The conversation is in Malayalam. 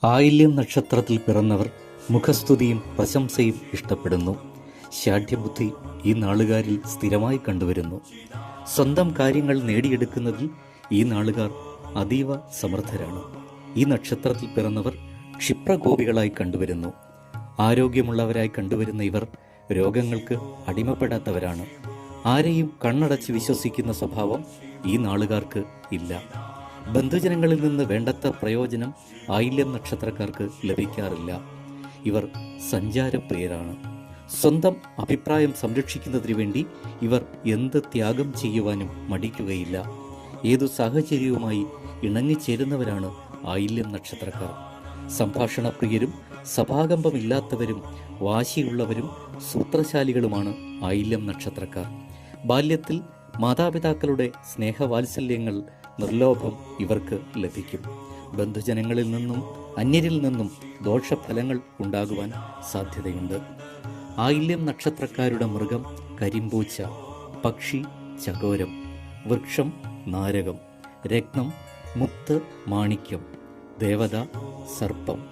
ആയില്യം നക്ഷത്രത്തിൽ പിറന്നവർ മുഖസ്തുതിയും പ്രശംസയും ഇഷ്ടപ്പെടുന്നു. ശാഠ്യബുദ്ധി ഈ നാളുകാരിൽ സ്ഥിരമായി കണ്ടുവരുന്നു. സ്വന്തം കാര്യങ്ങൾ നേടിയെടുക്കുന്നതിൽ ഈ നാളുകാർ അതീവ സമർത്ഥരാണ്. ഈ നക്ഷത്രത്തിൽ പിറന്നവർ ക്ഷിപ്രകോപികളായി കണ്ടുവരുന്നു. ആരോഗ്യമുള്ളവരായി കണ്ടുവരുന്ന ഇവർ രോഗങ്ങൾക്ക് അടിമപ്പെടാത്തവരാണ്. ആരെയും കണ്ണടച്ച് വിശ്വസിക്കുന്ന സ്വഭാവം ഈ നാളുകാർക്ക് ഇല്ല. ബന്ധുജനങ്ങളിൽ നിന്ന് വേണ്ടത്ര പ്രയോജനം ആയില്യം നക്ഷത്രക്കാർക്ക് ലഭിക്കാറില്ല. ഇവർ സഞ്ചാരപ്രിയരാണ്. സ്വന്തം അഭിപ്രായം സംരക്ഷിക്കുന്നതിന് വേണ്ടി ഇവർ എന്ത് ത്യാഗം ചെയ്യുവാനും മടിക്കുകയില്ല. ഏതു സാഹചര്യവുമായി ഇണങ്ങിച്ചേരുന്നവരാണ് ആയില്യം നക്ഷത്രക്കാർ. സംഭാഷണപ്രിയരും സഭാകമ്പമില്ലാത്തവരും വാശിയുള്ളവരും സൂത്രശാലികളുമാണ് ആയില്യം നക്ഷത്രക്കാർ. ബാല്യത്തിൽ മാതാപിതാക്കളുടെ സ്നേഹവാത്സല്യങ്ങൾ നിർലോഭം ഇവർക്ക് ലഭിക്കും. ബന്ധുജനങ്ങളിൽ നിന്നും അന്യരിൽ നിന്നും ദോഷഫലങ്ങൾ ഉണ്ടാകുവാൻ സാധ്യതയുണ്ട്. ആയില്യം നക്ഷത്രക്കാരുടെ മൃഗം കരിമ്പൂച്ച, പക്ഷി ചകോരം, വൃക്ഷം നാരകം, രത്നം മുത്ത് മാണിക്യം, ദേവത സർപ്പം.